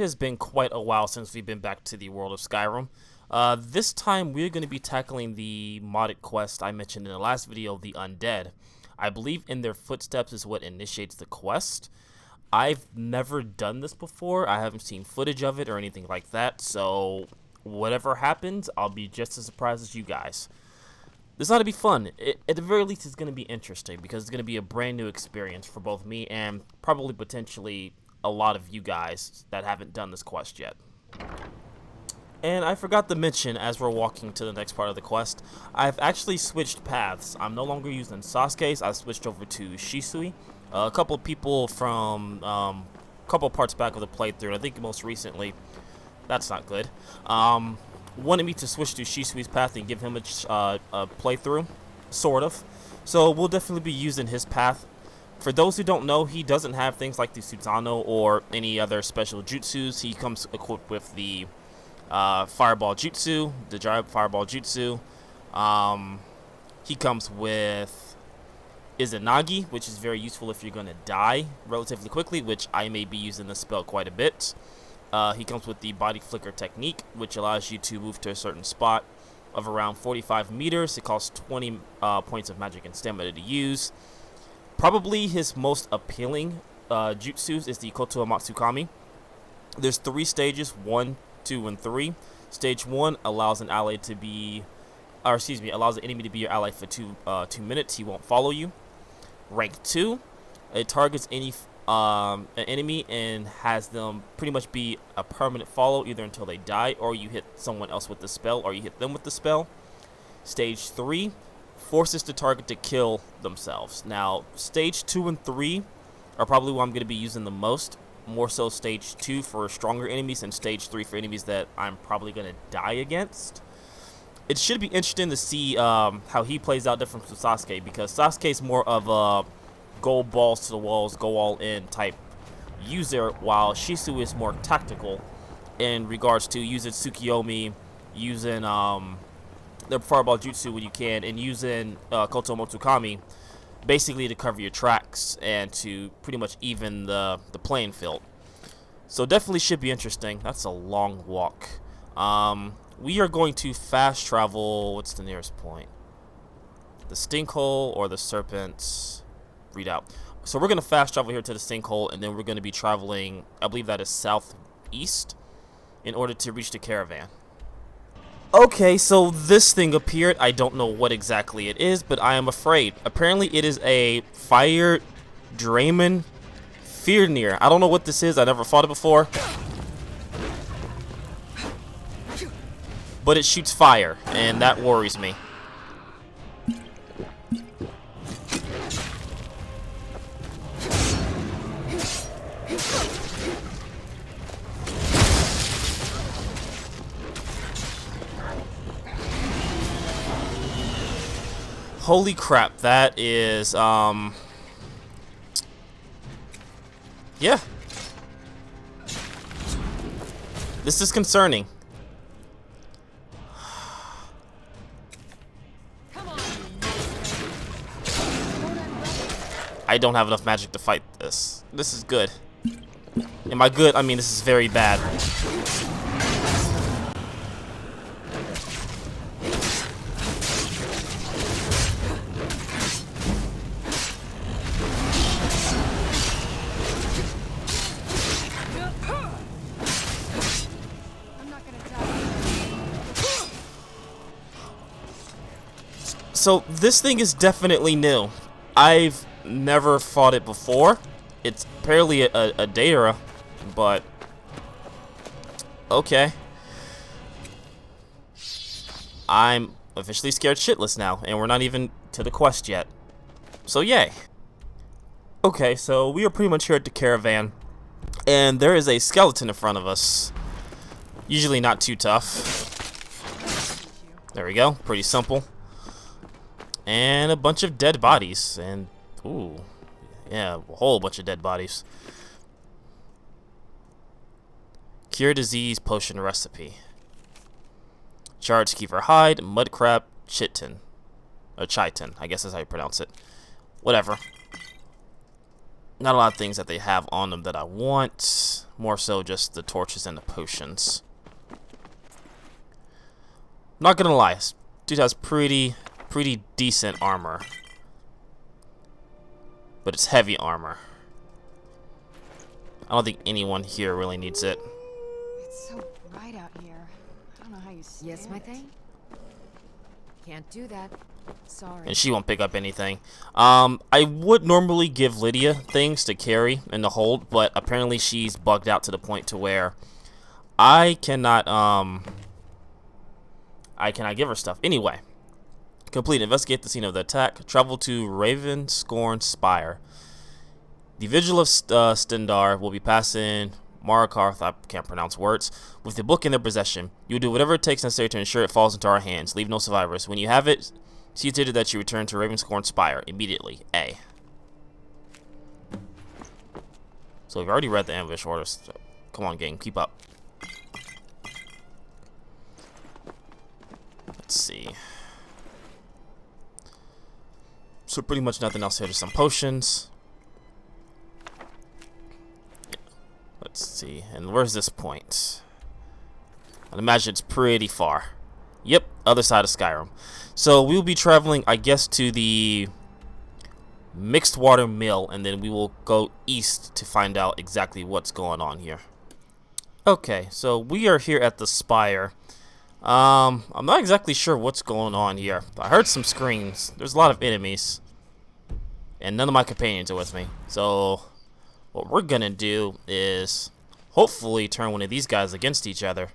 has been quite a while since we've been back to the world of Skyrim. This time we're going to be tackling the modded quest I mentioned in the last video, the Undead. I believe in their footsteps is what initiates the quest. I've never done this before. I haven't seen footage of it or anything like that, so whatever happens, I'll be just as surprised as you guys. This ought to be fun. At the very least, it's going to be interesting because it's going to be a brand new experience for both me and probably potentially a lot of you guys that haven't done this quest yet. And I forgot to mention, as we're walking to the next part of the quest, I've actually switched paths. I'm no longer using Sasuke's. I switched over to Shisui. A couple of people from a couple parts back of the playthrough, and I think most recently, that's not good, wanted me to switch to Shisui's path and give him a playthrough, sort of. So we'll definitely be using his path. For those who don't know, he doesn't have things like the Susanoo or any other special jutsus. He comes equipped with the Fireball Jutsu, the Giant Fireball Jutsu. He comes with Izanagi, which is very useful if you're going to die relatively quickly, which I may be using this spell quite a bit. He comes with the Body Flicker technique, which allows you to move to a certain spot of around 45 meters. It costs 20 points of magic and stamina to use. Probably his most appealing jutsus is the Koto Matsukami. There's 3 stages, 1, 2, and 3. Stage 1 allows an ally to be, or excuse me, allows the enemy to be your ally for 2 minutes. He won't follow you. Rank 2, it targets any an enemy and has them pretty much be a permanent follow either until they die or you hit someone else with the spell or you hit them with the spell. Stage 3 forces the target to kill themselves. Now, stage 2 and 3 are probably what I'm going to be using the most. More so stage 2 for stronger enemies and stage 3 for enemies that I'm probably going to die against. It should be interesting to see how he plays out different from Sasuke, because Sasuke's more of a go balls to the walls, go all in type user, while Shisui is more tactical in regards to using Tsukiyomi, using the Fireball Jutsu when you can, and using Koto Motsukami basically to cover your tracks and to pretty much even the playing field. So definitely should be interesting. That's a long walk. We are going to fast travel. What's the nearest point? The Stinkhole or the Serpent's read out. So we're going to fast travel here to the Sinkhole, and then we're going to be traveling, I believe that is southeast, in order to reach the caravan. Okay, so this thing appeared. I don't know what exactly it is, but I am afraid. Apparently it is a Fire Draymon Fearnir. I don't know what this is. I never fought it before. But it shoots fire, and that worries me. Holy crap, that is, yeah. This is concerning. I don't have enough magic to fight this. This is good. Am I good? I mean, this is very bad. So this thing is definitely new. I've never fought it before. It's apparently a Daedra, but okay. I'm officially scared shitless now, and we're not even to the quest yet. So yay. Okay, so we are pretty much here at the caravan, and there is a skeleton in front of us. Usually not too tough. There we go, pretty simple. And a bunch of dead bodies, and ooh, yeah, a whole bunch of dead bodies. Cure disease potion recipe. Charred Keeper hide, mudcrab, chitin. Or chitin, I guess that's how you pronounce it. Whatever. Not a lot of things that they have on them that I want. More so just the torches and the potions. Not gonna lie, dude has pretty decent armor. But it's heavy armor. I don't think anyone here really needs it. It's so bright out here. I don't know how you stand Yes, my thing? Can't do that. Sorry. And she won't pick up anything. I would normally give Lydia things to carry in the hold, but apparently she's bugged out to the point to where I cannot give her stuff. Anyway, complete. Investigate the scene of the attack. Travel to Scorn, Spire. The Vigil of Stendar will be passing Marakarth, I can't pronounce words, with the book in their possession. You will do whatever it takes necessary to ensure it falls into our hands. Leave no survivors. When you have it, see it that you return to Ravenscorn Spire immediately. A. So we've already read the ambush orders. So come on, game, keep up. Let's see. So pretty much nothing else here, just some potions. Let's see, and where's this point? I'd imagine it's pretty far. Yep, other side of Skyrim. So we'll be traveling, I guess, to the mixed water mill, and then we will go east to find out exactly what's going on here. Okay, so we are here at the Spire. I'm not exactly sure what's going on here. I heard some screams. There's a lot of enemies, and none of my companions are with me. So what we're gonna do is hopefully turn one of these guys against each other.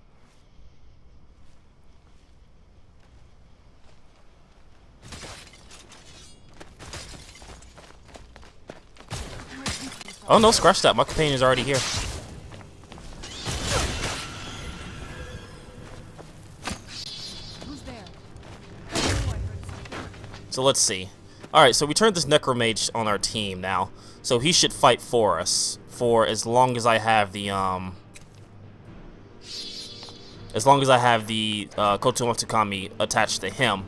Oh no, scratch that. My companion's already here. Who's there? So let's see. Alright, so we turned this necromage on our team now. So he should fight for us for as long as I have the Koto Matsukami attached to him.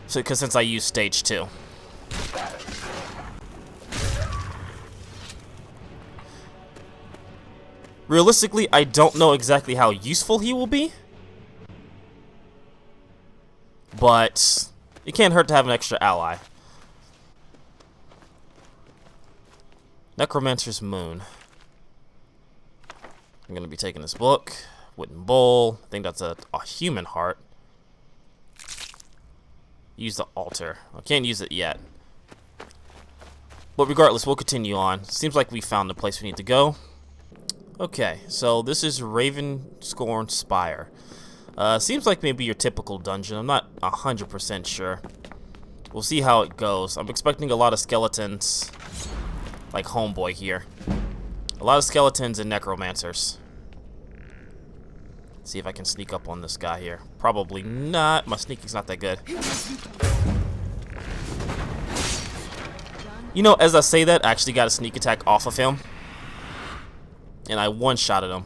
So since I used stage 2. Realistically, I don't know exactly how useful he will be, but it can't hurt to have an extra ally. Necromancer's Moon. I'm going to be taking this book. Wooden bowl. I think that's a human heart. Use the altar. I can't use it yet. But regardless, we'll continue on. Seems like we found the place we need to go. Okay, so this is Ravenscorn Spire. Seems like maybe your typical dungeon. I'm not 100% sure. We'll see how it goes. I'm expecting a lot of skeletons, like Homeboy here. A lot of skeletons and necromancers. See if I can sneak up on this guy here. Probably not. My sneaking's not that good. You know, as I say that, I actually got a sneak attack off of him. And I one-shotted him.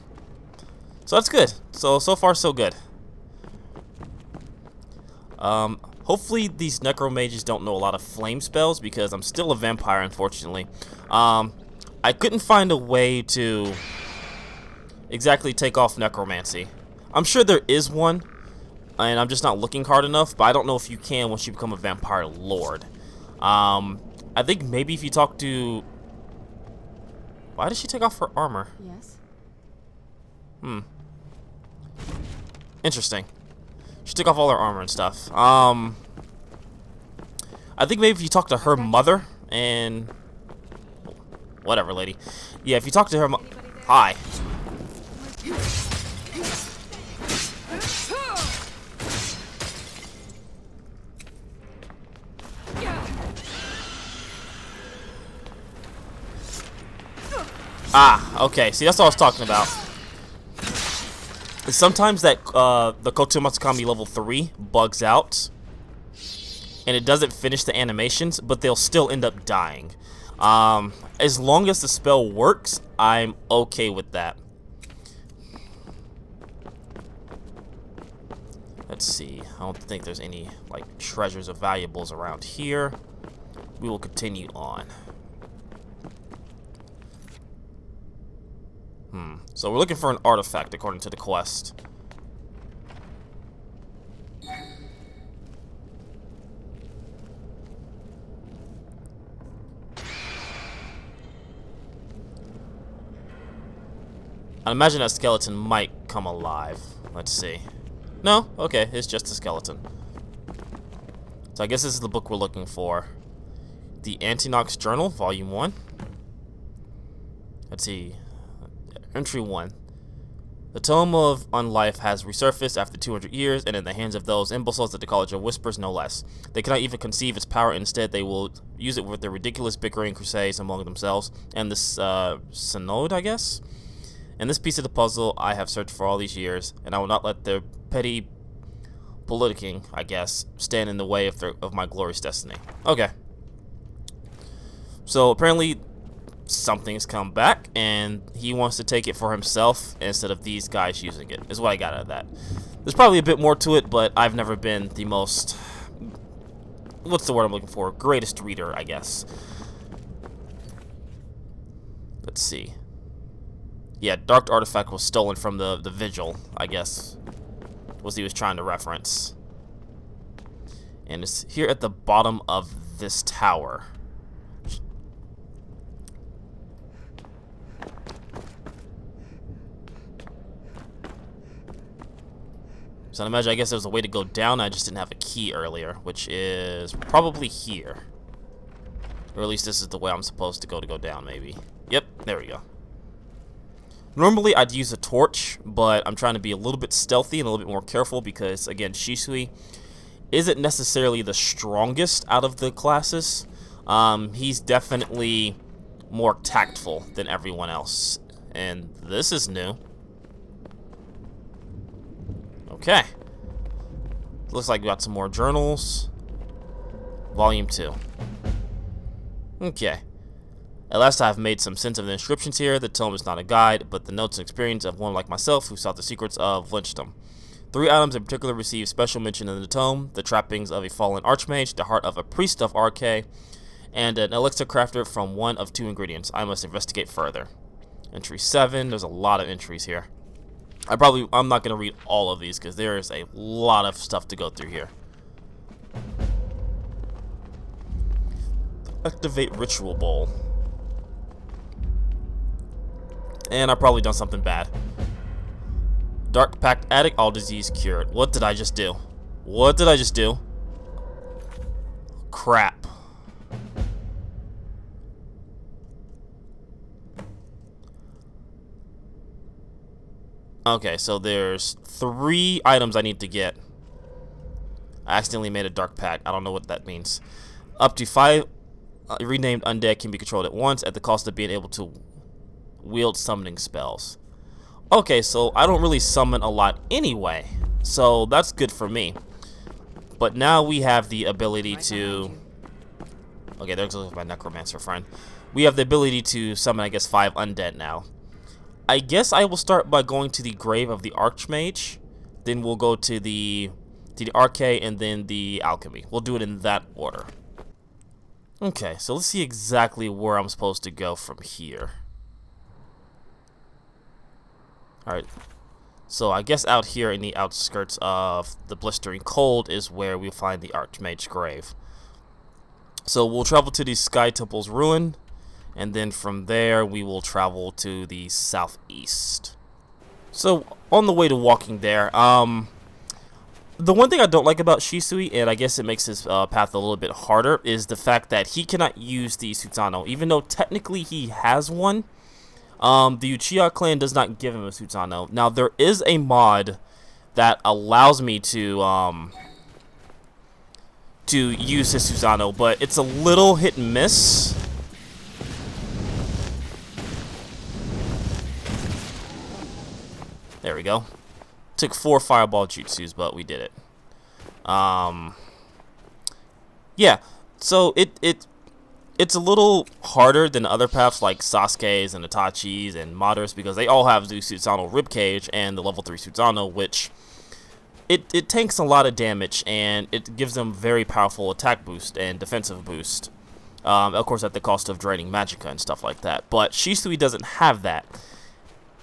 So that's good. So far, so good. Hopefully these necromages don't know a lot of flame spells, because I'm still a vampire, unfortunately. I couldn't find a way to exactly take off necromancy. I'm sure there is one, and I'm just not looking hard enough, but I don't know if you can once you become a vampire lord. I think maybe if you talk to... Why did she take off her armor? Yes. Interesting. She took off all her armor and stuff. I think maybe if you talk to her mother and... Whatever, lady. Yeah, if you talk to her Hi. Ah, okay. See, that's what I was talking about. Sometimes that the Koto Matsukami level 3 bugs out, and it doesn't finish the animations, but they'll still end up dying. As long as the spell works, I'm okay with that. Let's see. I don't think there's any like treasures or valuables around here. We will continue on. So we're looking for an artifact according to the quest. I imagine that skeleton might come alive. Let's see. No? Okay, it's just a skeleton. So I guess this is the book we're looking for. The Antinox Journal, Volume 1. Let's see. Entry 1. The Tome of Unlife has resurfaced after 200 years, and in the hands of those imbeciles at the College of Whispers, no less. They cannot even conceive its power. Instead, they will use it with their ridiculous bickering crusades among themselves. And this, synod, I guess? In this piece of the puzzle, I have searched for all these years, and I will not let their petty politicking, I guess, stand in the way of my glorious destiny. Okay. So, apparently, something's come back, and he wants to take it for himself instead of these guys using it, is what I got out of that. There's probably a bit more to it, but I've never been the most... what's the word I'm looking for? Greatest reader, I guess. Let's see. Yeah, Dark Artifact was stolen from the Vigil, I guess, was he was trying to reference. And it's here at the bottom of this tower. So I imagine, I guess there was a way to go down, I just didn't have a key earlier, which is probably here. Or at least this is the way I'm supposed to go down, maybe. Yep, there we go. Normally, I'd use a torch, but I'm trying to be a little bit stealthy and a little bit more careful because, again, Shisui isn't necessarily the strongest out of the classes. He's definitely more tactful than everyone else. And this is new. Okay. Looks like we got some more journals. Volume 2. Okay. At last I have made some sense of the inscriptions here. The tome is not a guide, but the notes and experience of one like myself who sought the secrets of lynchdom. 3 items in particular receive special mention in the tome: the trappings of a fallen archmage, the heart of a priest of RK, and an elixir crafter from one of 2 ingredients. I must investigate further. Entry 7. There's a lot of entries here. I'm not going to read all of these because there is a lot of stuff to go through here. Activate Ritual Bowl. And I've probably done something bad. Dark Pact Addict, all disease cured. What did I just do? What did I just do? Crap. Okay, so there's 3 items I need to get. I accidentally made a Dark Pact. I don't know what that means. Up to 5 renamed undead can be controlled at once at the cost of being able to wield summoning spells. Okay, so I don't really summon a lot anyway, so that's good for me. But now we have the ability to... Okay, there goes my necromancer friend. We have the ability to summon, I guess, 5 undead now. I guess I will start by going to the grave of the archmage, then we'll go to the RK, and then the alchemy. We'll do it in that order. Okay, so let's see exactly where I'm supposed to go from here. Alright, so I guess out here in the outskirts of the blistering cold is where we'll find the Archmage's grave. So we'll travel to the Sky Temple's ruin, and then from there we will travel to the southeast. So on the way to walking there, the one thing I don't like about Shisui, and I guess it makes his path a little bit harder, is the fact that he cannot use the Susanoo, even though technically he has one. The Uchiha clan does not give him a Susanoo. Now, there is a mod that allows me to use his Susanoo, but it's a little hit and miss. There we go. Took 4 fireball jutsus, but we did it. Yeah, so it's a little harder than other paths like Sasuke's and Itachi's and Madara's because they all have the Susanoo ribcage and the level 3 Susanoo, which it tanks a lot of damage and it gives them very powerful attack boost and defensive boost. Of course, at the cost of draining magicka and stuff like that. But Shisui doesn't have that.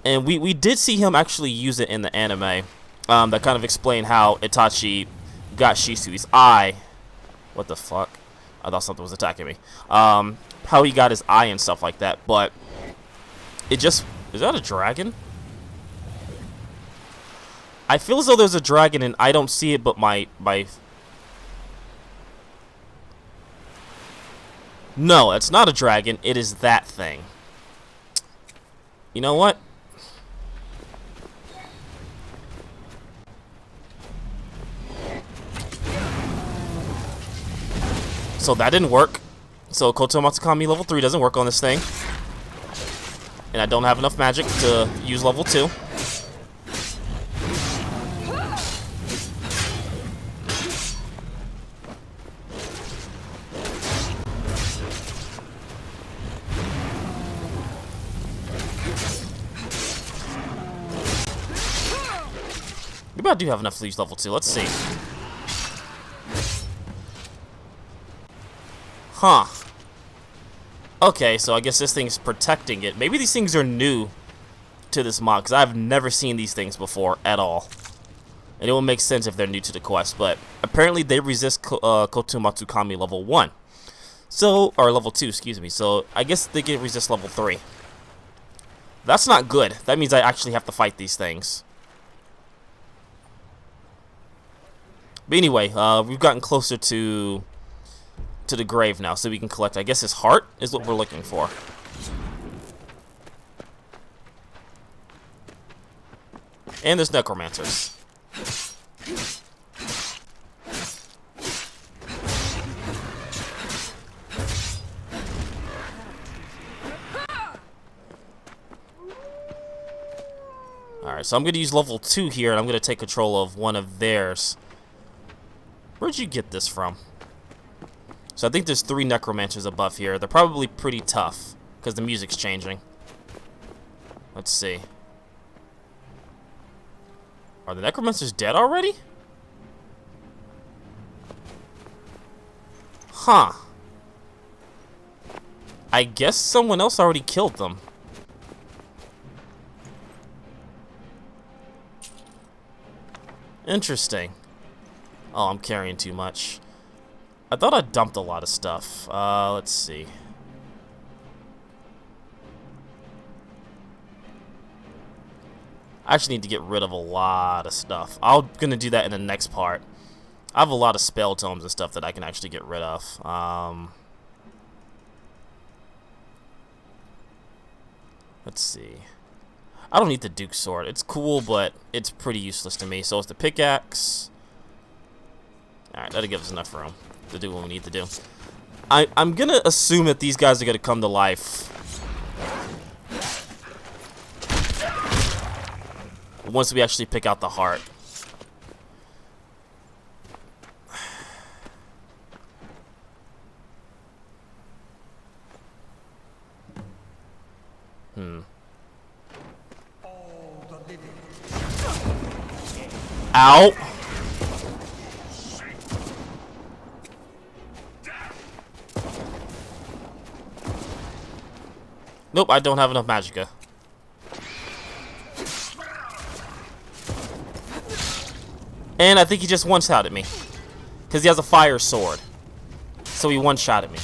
And we did see him actually use it in the anime. That kind of explained how Itachi got Shisui's eye. What the fuck? I thought something was attacking me. How he got his eye and stuff like that. But it just... Is that a dragon? I feel as though there's a dragon and I don't see it, but my... No, it's not a dragon. It is that thing. You know what? So that didn't work. So Koto Matsukami level 3 doesn't work on this thing. And I don't have enough magic to use level 2. Maybe I do have enough to use level 2. Let's see. Huh. Okay, so I guess this thing's protecting it. Maybe these things are new to this mod, because I've never seen these things before at all. And it will make sense if they're new to the quest, but apparently they resist Koto Matsukami level 1. So, or level 2, excuse me. So, I guess they can resist level 3. That's not good. That means I actually have to fight these things. But anyway, we've gotten closer to the grave now, so we can collect, I guess his heart is what we're looking for. And there's necromancers. Alright, so I'm going to use level 2 here, and I'm going to take control of one of theirs. Where'd you get this from? So I think there's 3 necromancers above here. They're probably pretty tough, because the music's changing. Let's see. Are the necromancers dead already? Huh. I guess someone else already killed them. Interesting. Oh, I'm carrying too much. I thought I dumped a lot of stuff. Let's see. I actually need to get rid of a lot of stuff. I'm gonna do that in the next part. I have a lot of spell tomes and stuff that I can actually get rid of. Let's see. I don't need the Duke's sword. It's cool, but it's pretty useless to me. So it's the pickaxe. Alright, that'll give us enough room to do what we need to do. I'm gonna assume that these guys are gonna come to life once we actually pick out the heart. Ow! Nope, I don't have enough magicka. And I think he just one-shotted me. Because he has a fire sword. So he one-shotted me.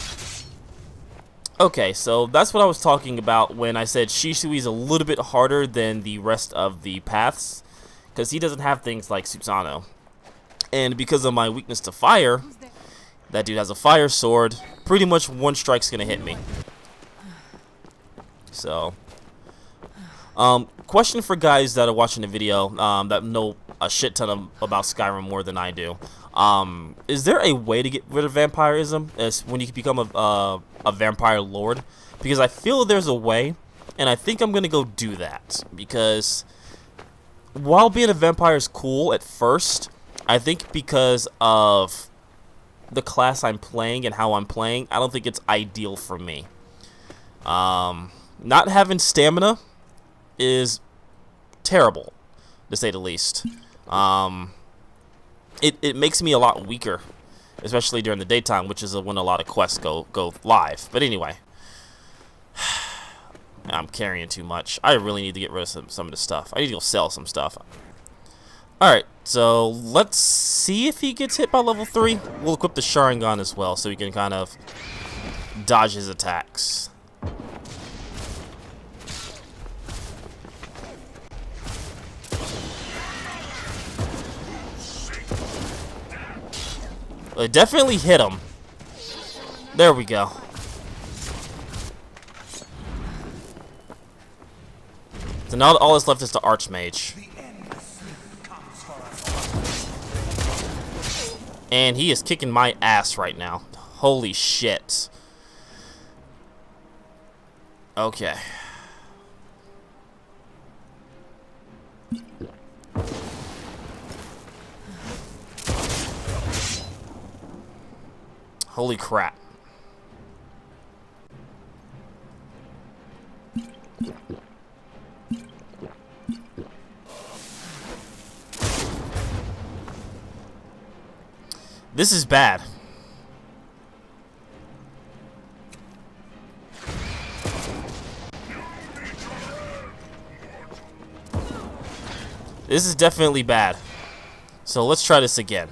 Okay, so that's what I was talking about when I said Shisui's a little bit harder than the rest of the paths. Because he doesn't have things like Susanoo. And because of my weakness to fire, that dude has a fire sword. Pretty much one strike's gonna hit me. So, question for guys that are watching the video, that know a shit ton about Skyrim more than I do. Is there a way to get rid of vampirism as when you become a vampire lord? Because I feel there's a way, and I think I'm gonna go do that. Because while being a vampire is cool at first, I think because of the class I'm playing and how I'm playing, I don't think it's ideal for me. Not having stamina is terrible, to say the least. It makes me a lot weaker, especially during the daytime, which is when a lot of quests go live. But anyway, I'm carrying too much. I really need to get rid of some of the stuff. I need to go sell some stuff. Alright, so let's see if he gets hit by level 3. We'll equip the sharingan as well, so we can kind of dodge his attacks. It definitely hit him. There we go. So now all that's left is the archmage. And he is kicking my ass right now. Holy shit. Okay. Holy crap. This is bad. This is definitely bad. So let's try this again.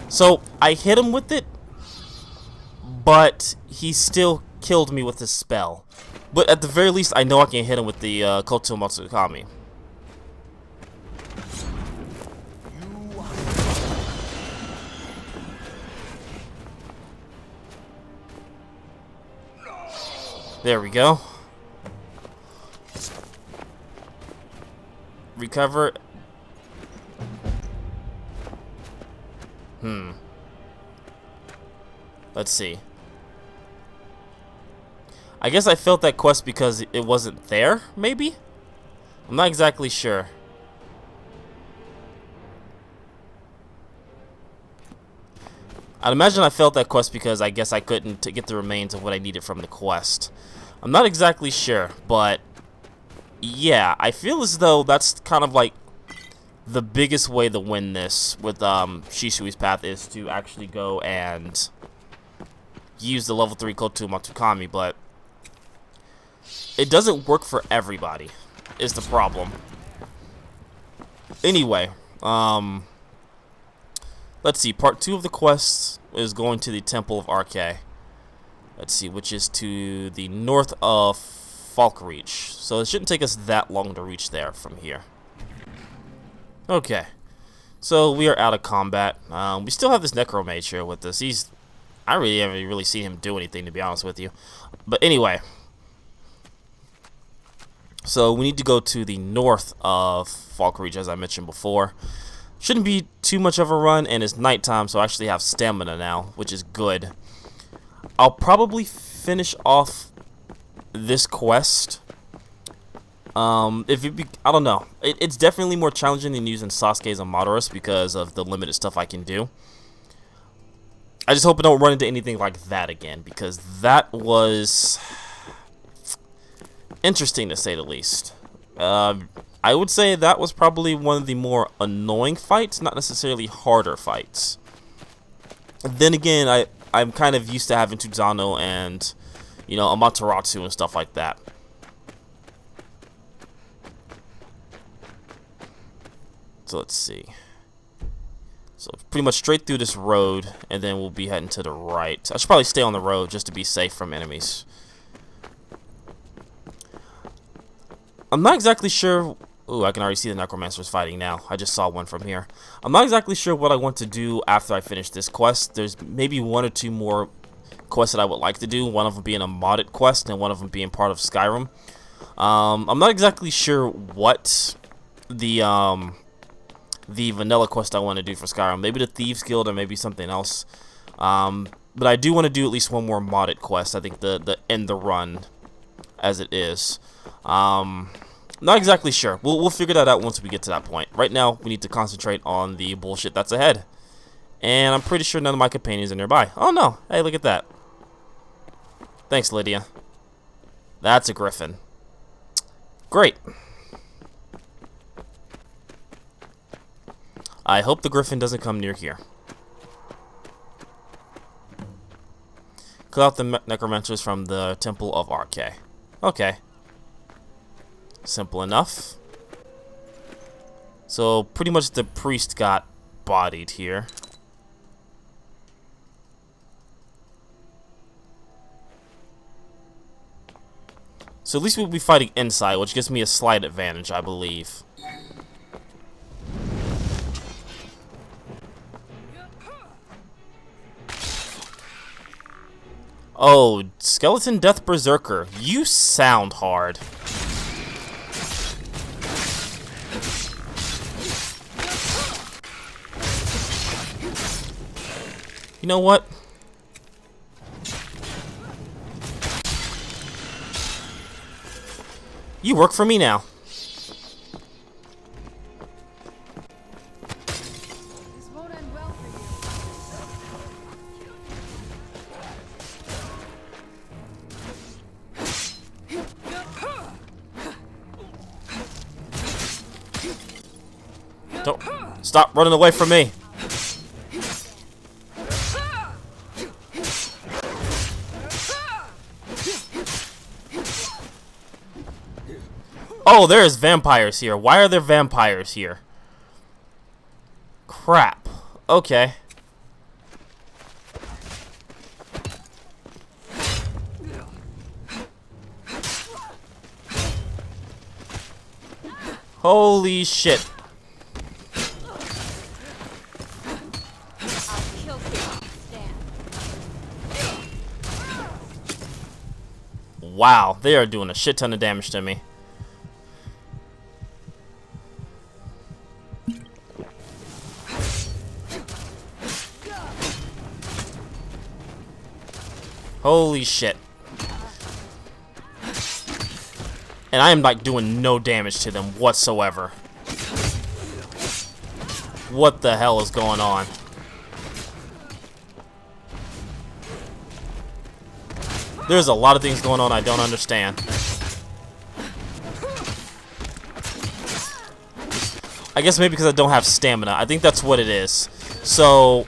So I hit him with it, but he still killed me with his spell. But at the very least, I know I can hit him with the Koto Matsukami. There we go. Recover. Let's see. I guess I failed that quest because it wasn't there, maybe? I'm not exactly sure. I'd imagine I failed that quest because I guess I couldn't get the remains of what I needed from the quest. I'm not exactly sure, but yeah, I feel as though that's kind of like the biggest way to win this with Shisui's path is to actually go and use the level 3 Koto Matsukami, but it doesn't work for everybody, is the problem. Anyway, let's see, part 2 of the quest is going to the Temple of Arche. Let's see, which is to the north of Falkreach. So it shouldn't take us that long to reach there from here. Okay, so we are out of combat. We still have this necromancer here with us. I haven't really seen him do anything, to be honest with you. But anyway, so we need to go to the north of Falkreach, as I mentioned before. Shouldn't be too much of a run, and it's nighttime, so I actually have stamina now, which is good. I'll probably finish off this quest. I don't know. It's definitely more challenging than using Sasuke's Amadorus because of the limited stuff I can do. I just hope I don't run into anything like that again, because that was interesting to say the least. I would say that was probably one of the more annoying fights, not necessarily harder fights. Then again, I'm kind of used to having Tuzano and, you know, Amaterasu and stuff like that. So let's see. So pretty much straight through this road, and then we'll be heading to the right. I should probably stay on the road just to be safe from enemies. I'm not exactly sure. Ooh, I can already see the necromancers fighting now. I just saw one from here. I'm not exactly sure what I want to do after I finish this quest. There's maybe 1 or 2 more quests that I would like to do. One of them being a modded quest, and one of them being part of Skyrim. I'm not exactly sure what the vanilla quest I want to do for Skyrim. Maybe the Thieves Guild or maybe something else. But I do want to do at least one more modded quest. I think the end the run as it is. Not exactly sure. We'll figure that out once we get to that point. Right now, we need to concentrate on the bullshit that's ahead. And I'm pretty sure none of my companions are nearby. Oh no! Hey, look at that. Thanks, Lydia. That's a griffin. Great. I hope the griffin doesn't come near here. Kill out the necromancers from the Temple of RK. Okay. Simple enough. So, pretty much the priest got bodied here. So at least we'll be fighting inside, which gives me a slight advantage, I believe. Oh, Skeleton Death Berserker, you sound hard. You know what? You work for me now. This won't end well for you. Don't stop running away from me. Oh, there's vampires here. Why are there vampires here? Crap. Okay. Holy shit. Wow, they are doing a shit ton of damage to me. Holy shit. And I am like doing no damage to them whatsoever. What the hell is going on? There's a lot of things going on I don't understand. I guess maybe because I don't have stamina. I think that's what it is. So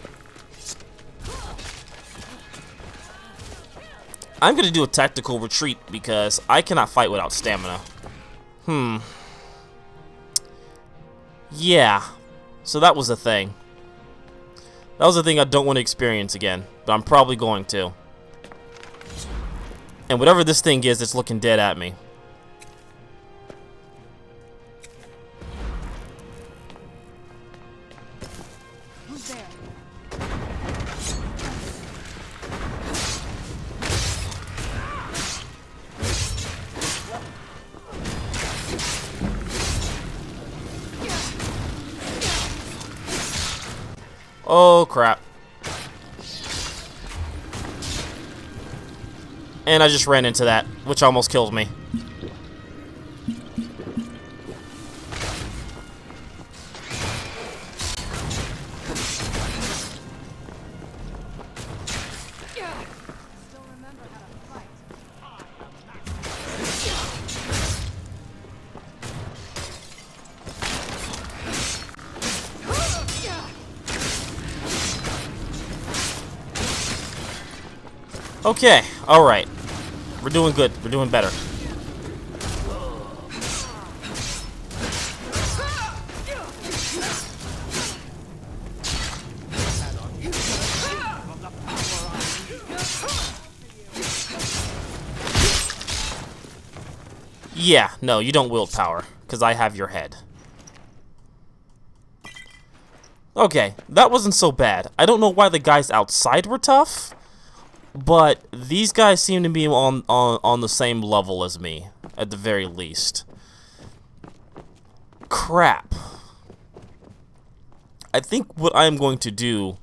I'm going to do a tactical retreat because I cannot fight without stamina. Yeah. So that was the thing. That was the thing I don't want to experience again. But I'm probably going to. And whatever this thing is, it's looking dead at me. Who's there? Oh, crap. And I just ran into that, which almost killed me. Still remember how to fight. Okay, alright. We're doing good. We're doing better. Yeah, no, you don't wield power, because I have your head. Okay, that wasn't so bad. I don't know why the guys outside were tough, but these guys seem to be on the same level as me, at the very least. Crap. I think what I'm going to do,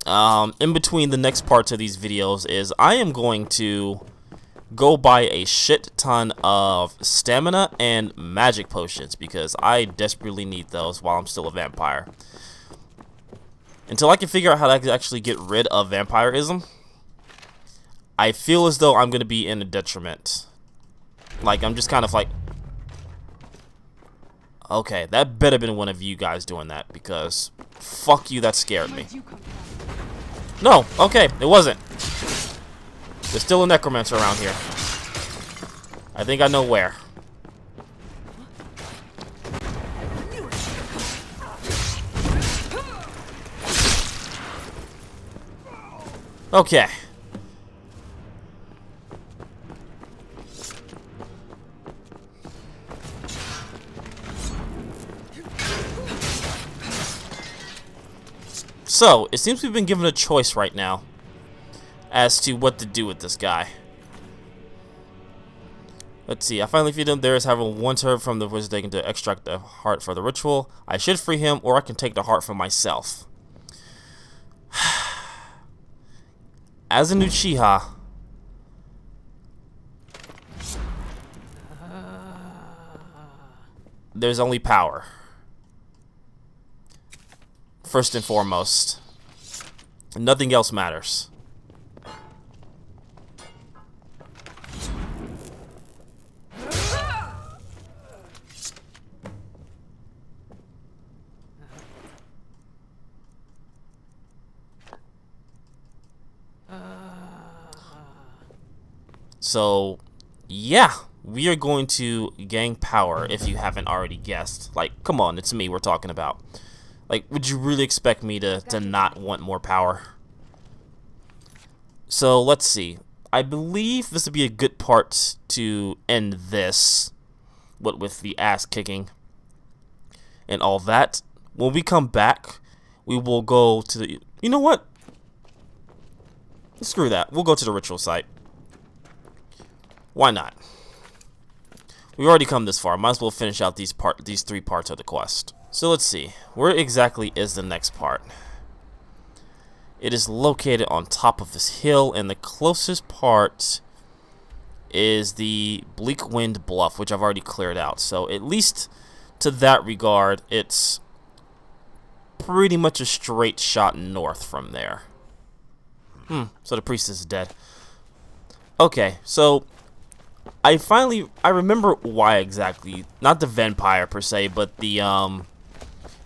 in between the next parts of these videos, is I am going to go buy a shit ton of stamina and magic potions, because I desperately need those while I'm still a vampire. Until I can figure out how to actually get rid of vampirism, I feel as though I'm going to be in a detriment. Like, I'm just kind of like... Okay, that better have been one of you guys doing that, because fuck you, that scared me. No, okay, it wasn't. There's still a necromancer around here. I think I know where. Okay. So, it seems we've been given a choice right now as to what to do with this guy. Let's see. I finally feed him. There is, however, one turn from the wizard taken to extract the heart for the ritual. I should free him, or I can take the heart for myself. As an Uchiha, there's only power. First and foremost. Nothing else matters. So, yeah, we are going to gain power, if you haven't already guessed. Like, come on, it's me we're talking about. Like, would you really expect me to not want more power? So, let's see. I believe this would be a good part to end this, what with the ass kicking and all that. When we come back, we will go to the... You know what? Screw that. We'll go to the ritual site. Why not? We've already come this far. Might as well finish out these 3 parts of the quest. So let's see. Where exactly is the next part? It is located on top of this hill, and the closest part is the Bleak Wind Bluff, which I've already cleared out. So at least to that regard, it's pretty much a straight shot north from there. So the priestess is dead. Okay, so I remember why exactly, not the vampire per se, but the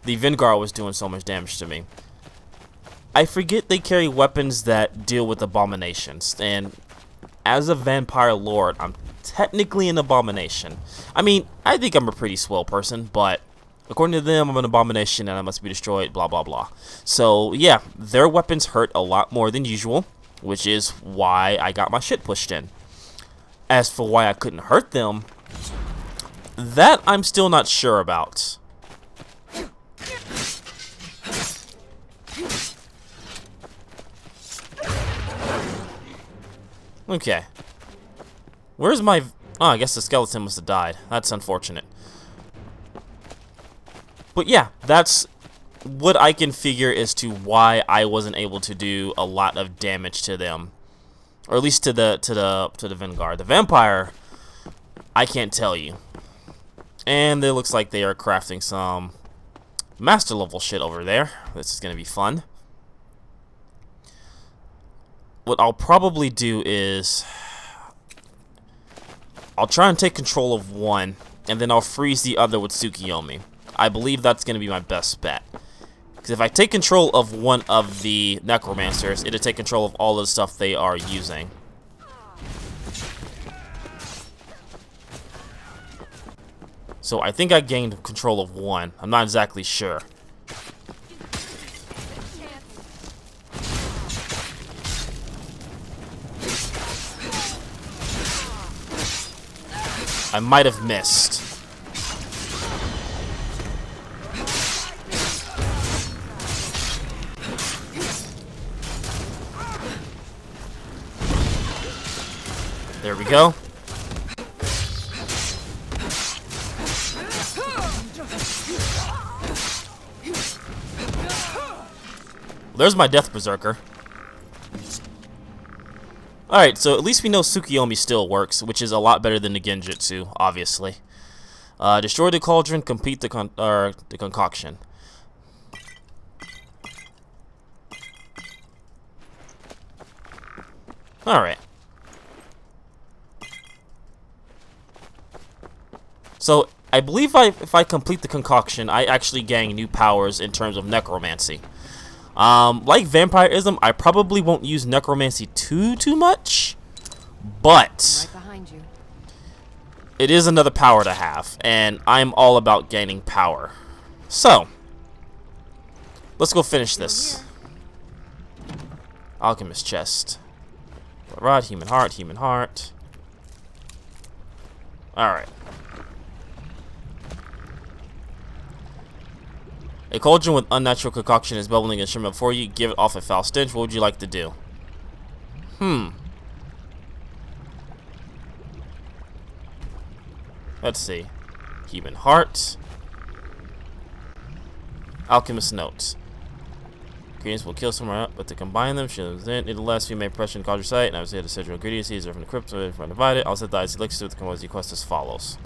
Vanguard was doing so much damage to me. I forget they carry weapons that deal with abominations, and as a vampire lord, I'm technically an abomination. I mean, I think I'm a pretty swell person, but according to them, I'm an abomination and I must be destroyed, blah blah blah. So yeah, their weapons hurt a lot more than usual, which is why I got my shit pushed in. As for why I couldn't hurt them, that I'm still not sure about. Okay. Where's my... Oh, I guess the skeleton must have died. That's unfortunate. But yeah, that's what I can figure as to why I wasn't able to do a lot of damage to them. Or at least to the Vanguard. The vampire, I can't tell you. And it looks like they are crafting some master level shit over there. This is gonna be fun. What I'll probably do is I'll try and take control of one, and then I'll freeze the other with Tsukiyomi. I believe that's gonna be my best bet. Because if I take control of one of the necromancers, it'll take control of all of the stuff they are using. So I think I gained control of one. I'm not exactly sure. I might have missed. There we go. There's my Death Berserker. Alright, so at least we know Tsukiyomi still works, which is a lot better than the Genjutsu, obviously. Destroy the cauldron, complete the concoction. Alright. So, I believe if I complete the concoction, I actually gain new powers in terms of necromancy. Like vampirism, I probably won't use necromancy too much, but I'm right behind you. it is another power to have, and I'm all about gaining power. So, let's go finish this. Alchemist chest. Rod, human heart, human heart. Alright. A cauldron with unnatural concoction is bubbling and shimmering before you. Give it off a foul stench. What would you like to do? Let's see. Human heart. Alchemist notes. Ingredients will kill somewhere up, but to combine them, nevertheless, you may pressure and cause your sight. And I would say the central ingredients these are from the crypt, if undivided. I'll set the ice elixir with the commodity quest as follows.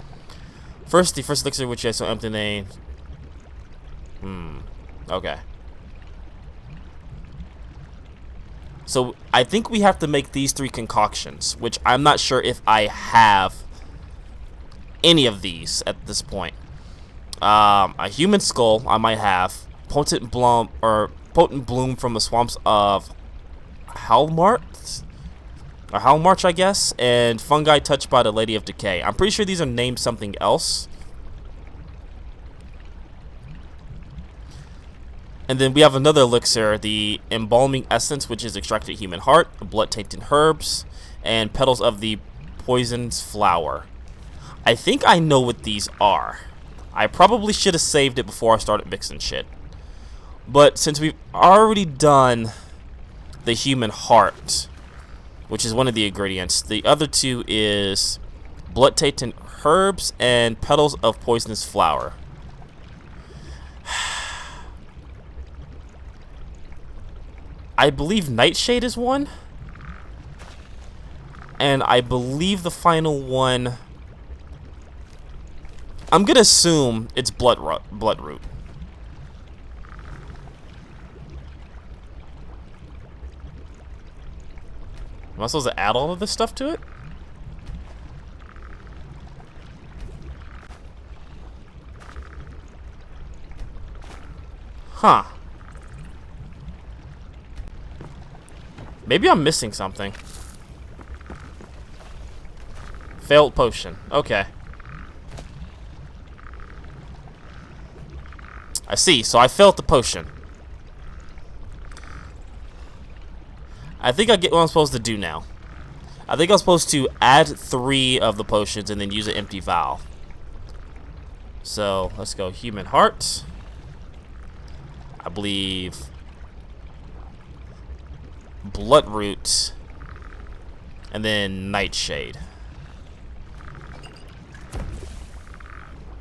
First, the first elixir, which has so empty name. Okay. So I think we have to make these 3 concoctions, which I'm not sure if I have any of these at this point. A human skull I might have. Potent bloom from the swamps of Halmarch, I guess, and fungi touched by the Lady of Decay. I'm pretty sure these are named something else. And then we have another elixir, the embalming essence, which is extracted human heart, blood-tainted herbs, and petals of the poison's flower. I think I know what these are. I probably should have saved it before I started mixing shit. But since we've already done the human heart, which is one of the ingredients, the other 2 is blood-tainted herbs and petals of poisonous flower. I believe Nightshade is one. And I believe the final one, I'm gonna assume it's Bloodroot. Am I supposed to add all of this stuff to it? Huh. Maybe I'm missing something. Failed potion. Okay. I see. So I failed the potion. I think I get what I'm supposed to do now. I think I'm supposed to add 3 of the potions and then use an empty vial. So let's go human heart. I believe Bloodroot, and then Nightshade.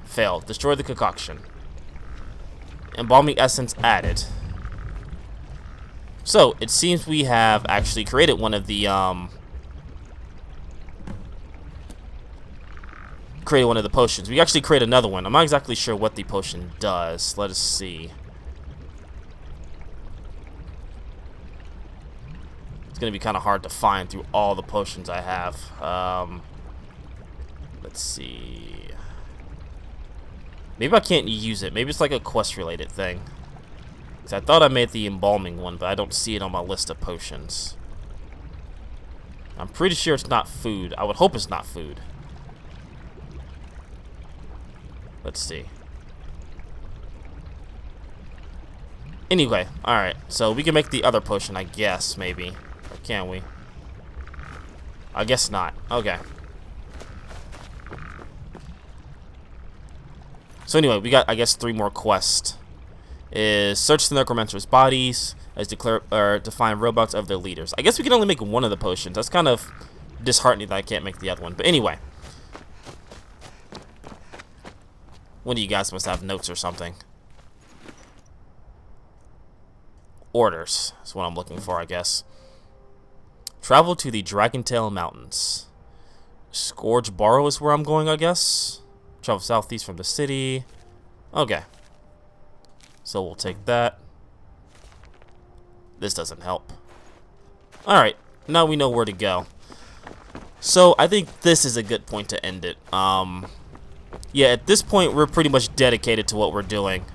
Failed. Destroy the concoction. Embalming essence added. So it seems we have actually created one of the potions. We actually create another one. I'm not exactly sure what the potion does. Let us see. It's going to be kind of hard to find through all the potions I have. Let's see. Maybe I can't use it. Maybe it's like a quest-related thing. Because I thought I made the embalming one, but I don't see it on my list of potions. I'm pretty sure it's not food. I would hope it's not food. Let's see. Anyway, alright. So we can make the other potion, I guess, maybe. Or can we? I guess not. Okay. So anyway, we got, I guess, 3 more quests. Is search the necromancers' bodies, as declare or define robots of their leaders. I guess we can only make one of the potions. That's kind of disheartening that I can't make the other one. But anyway. One of you guys must have notes or something. Orders is what I'm looking for, I guess. Travel to the Dragontail Mountains. Scourge Barrow is where I'm going, I guess. Travel southeast from the city. Okay. So we'll take that. This doesn't help. Alright, now we know where to go. So I think this is a good point to end it. Yeah, at this point, we're pretty much dedicated to what we're doing.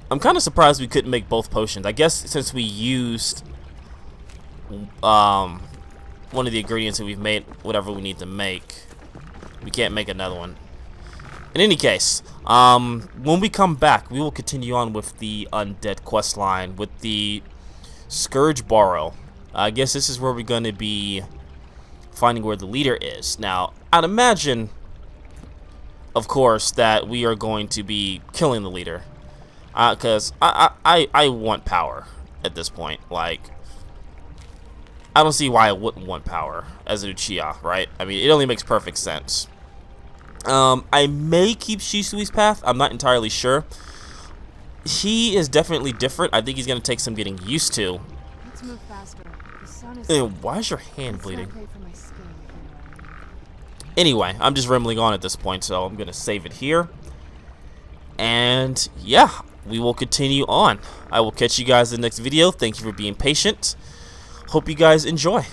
I'm kind of surprised we couldn't make both potions. I guess since we used one of the ingredients that we've made, whatever we need to make, we can't make another one. In any case, when we come back, we will continue on with the undead quest line with the Scourge Borrow. I guess this is where we're going to be finding where the leader is. Now, I'd imagine, of course, that we are going to be killing the leader. Because I want power at this point. Like, I don't see why I wouldn't want power as an Uchiha, right? I mean, it only makes perfect sense. I may keep Shisui's path. I'm not entirely sure. He is definitely different. I think he's going to take some getting used to. Let's move faster. The sun is Ew, why is your hand bleeding? not great for my skin. Anyway, I'm just rambling on at this point, so I'm going to save it here. And yeah, we will continue on. I will catch you guys in the next video. Thank you for being patient. Hope you guys enjoy.